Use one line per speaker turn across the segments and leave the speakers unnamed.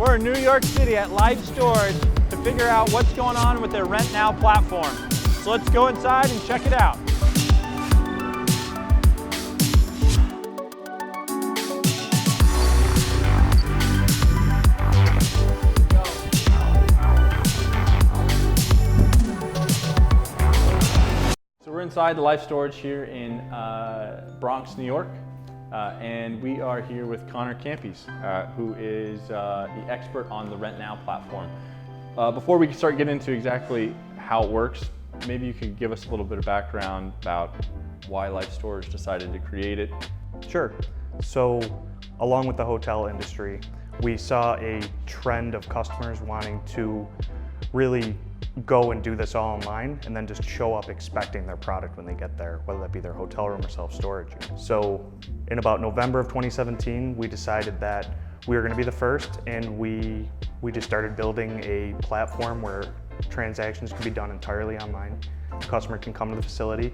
We're in New York City at Life Storage to figure out what's going on with their Rent Now platform. So let's go inside and check it out. So we're inside the Life Storage here in Bronx, New York. And we are here with Connor Campese, who is the expert on the Rent Now platform. Before we start getting into exactly how it works, maybe you could give us a little bit of background about why Life Storage decided to create it.
Sure. So, along with the hotel industry, we saw a trend of customers wanting to really go and do this all online and then just show up expecting their product when they get there, whether that be their hotel room or self-storage. So in about November of 2017, we decided that we were going to be the first, and we just started building a platform where transactions can be done entirely online. The customer can come to the facility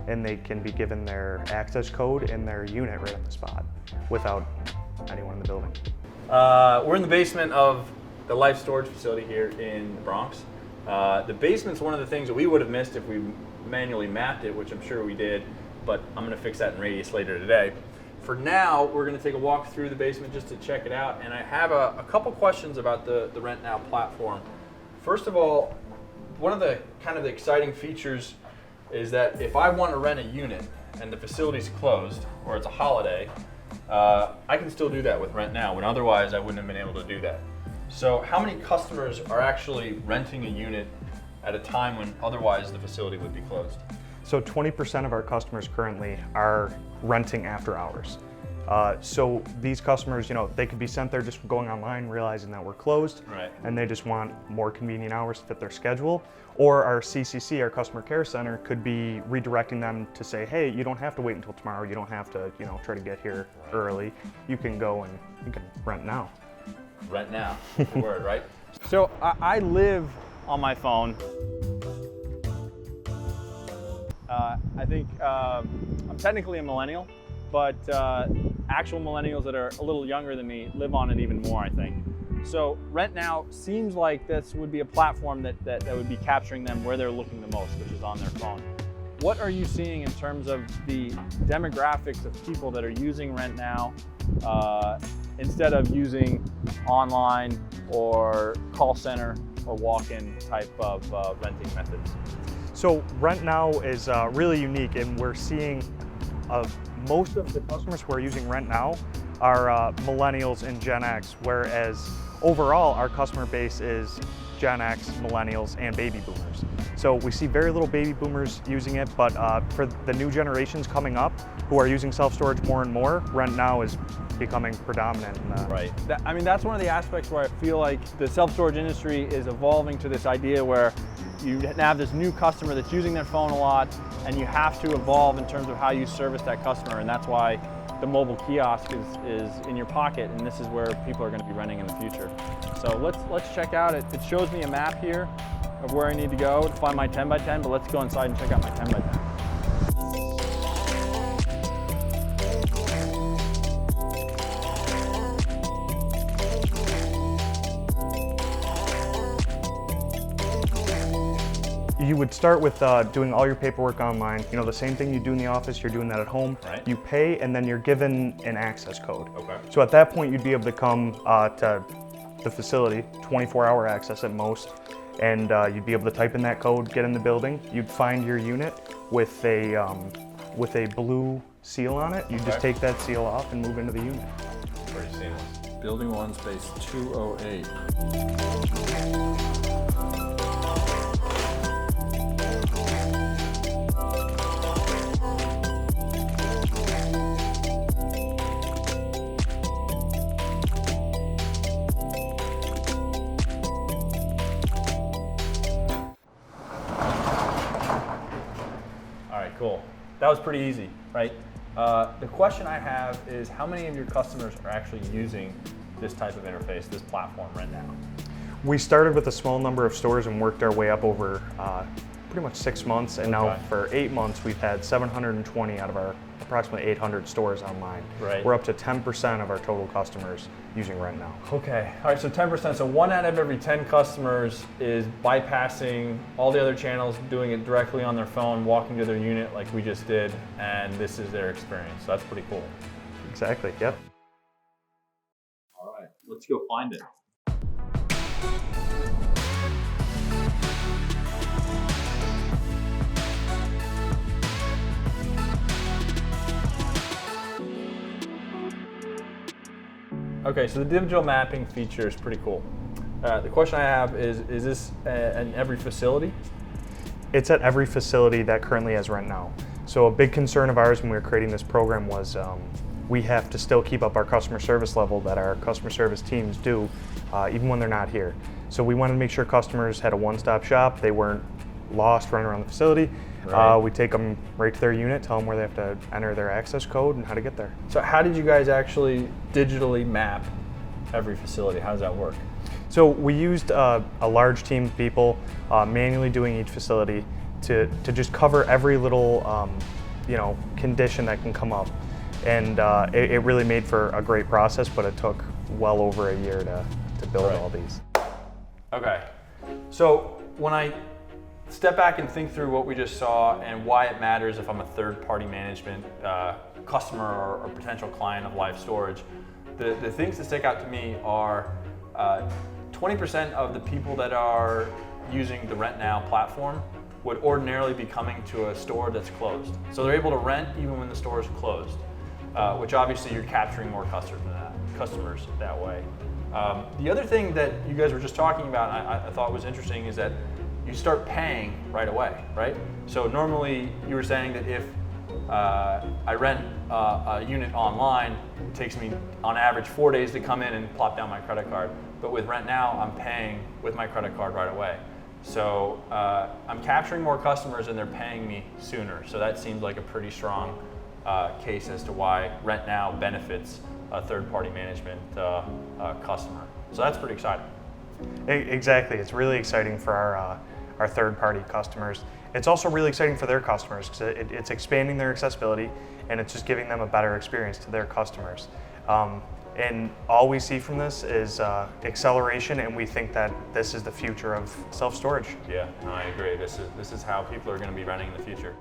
and they can be given their access code and their unit right on the spot without anyone in the building.
We're in the basement of the Life Storage facility here in the Bronx. The basement's one of the things that we would have missed if we manually mapped it, which I'm sure we did, but I'm going to fix that in Radius later today. For now, we're going to take a walk through the basement just to check it out, and I have a couple questions about the Rent Now platform. First of all, one of the kind of the exciting features is that if I want to rent a unit and the facility's closed or it's a holiday, I can still do that with Rent Now, when otherwise I wouldn't have been able to do that. So how many customers are actually renting a unit at a time when otherwise the facility would be closed?
So 20% of our customers currently are renting after hours. So these customers, they could be sent there just going online, realizing that we're closed,
right,
and they just want more convenient hours to fit their schedule. Or our CCC, our customer care center, could be redirecting them to say, hey, you don't have to wait until tomorrow. You don't have to, try to get here early. You can go and you can rent now.
Rent Now, the word, right? So I live on my phone. I think I'm technically a millennial, but actual millennials that are a little younger than me live on it even more, I think. So Rent Now seems like this would be a platform that would be capturing them where they're looking the most, which is on their phone. What are you seeing in terms of the demographics of people that are using Rent Now instead of using online or call center or walk-in type of renting methods?
So Rent Now is really unique, and we're seeing most of the customers who are using Rent Now are millennials and Gen X, whereas overall our customer base is Gen X, millennials, and baby boomers. So we see very little baby boomers using it, but for the new generations coming up who are using self-storage more and more, Rent Now is becoming predominant.
Right. That's one of the aspects where I feel like the self-storage industry is evolving to this idea where you have this new customer that's using their phone a lot, and you have to evolve in terms of how you service that customer, and that's why the mobile kiosk is in your pocket, and this is where people are going to be renting in the future. So let's check out it. It shows me a map here of where I need to go to find my 10 by 10, but let's go inside and check out my 10 by 10.
You would start with doing all your paperwork online. The same thing you do in the office, you're doing that at home.
Right.
You pay, and then you're given an access code.
Okay.
So at that point, you'd be able to come to the facility, 24-hour access at most, and you'd be able to type in that code, get in the building. You'd find your unit with a blue seal on it. You just take that seal off and move into the unit.
Pretty seamless. Building 1, space 208. Cool. That was pretty easy, right? The question I have is how many of your customers are actually using this type of interface, this platform Rent Now?
We started with a small number of stores and worked our way up over pretty much 6 months, and now for 8 months we've had 720 out of our approximately 800 stores online.
Right.
We're up to 10% of our total customers using Rent Now.
Okay, all right, so 10%, so 1 out of every 10 customers is bypassing all the other channels, doing it directly on their phone, walking to their unit like we just did, and this is their experience. So that's pretty cool.
Exactly, yep.
All right, let's go find it. Okay, so the digital mapping feature is pretty cool. The question I have is this in every facility?
It's at every facility that currently has Rent Now. So a big concern of ours when we were creating this program was we have to still keep up our customer service level that our customer service teams do, even when they're not here. So we wanted to make sure customers had a one-stop shop. They weren't lost running around the facility.
Right.
We take them right to their unit, tell them where they have to enter their access code and how to get there.
So how did you guys actually digitally map every facility? How does that work?
So we used a large team of people manually doing each facility to just cover every little condition that can come up. And it really made for a great process, but it took well over a year to build all these.
Okay, so when I step back and think through what we just saw and why it matters if I'm a third-party management customer or potential client of Life Storage, the things that stick out to me are 20% of the people that are using the Rent Now platform would ordinarily be coming to a store that's closed. So they're able to rent even when the store is closed, which obviously you're capturing more customers that way. The other thing that you guys were just talking about, and I thought was interesting, is that you start paying right away, right? So normally you were saying that if I rent a unit online, it takes me on average 4 days to come in and plop down my credit card. But with Rent Now, I'm paying with my credit card right away. So I'm capturing more customers and they're paying me sooner. So that seems like a pretty strong case as to why Rent Now benefits a third-party management customer. So that's pretty exciting.
Exactly, it's really exciting for our third-party customers. It's also really exciting for their customers because it's expanding their accessibility and it's just giving them a better experience to their customers. And all we see from this is acceleration, and we think that this is the future of self-storage.
Yeah, no, I agree. This is how people are going to be renting in the future.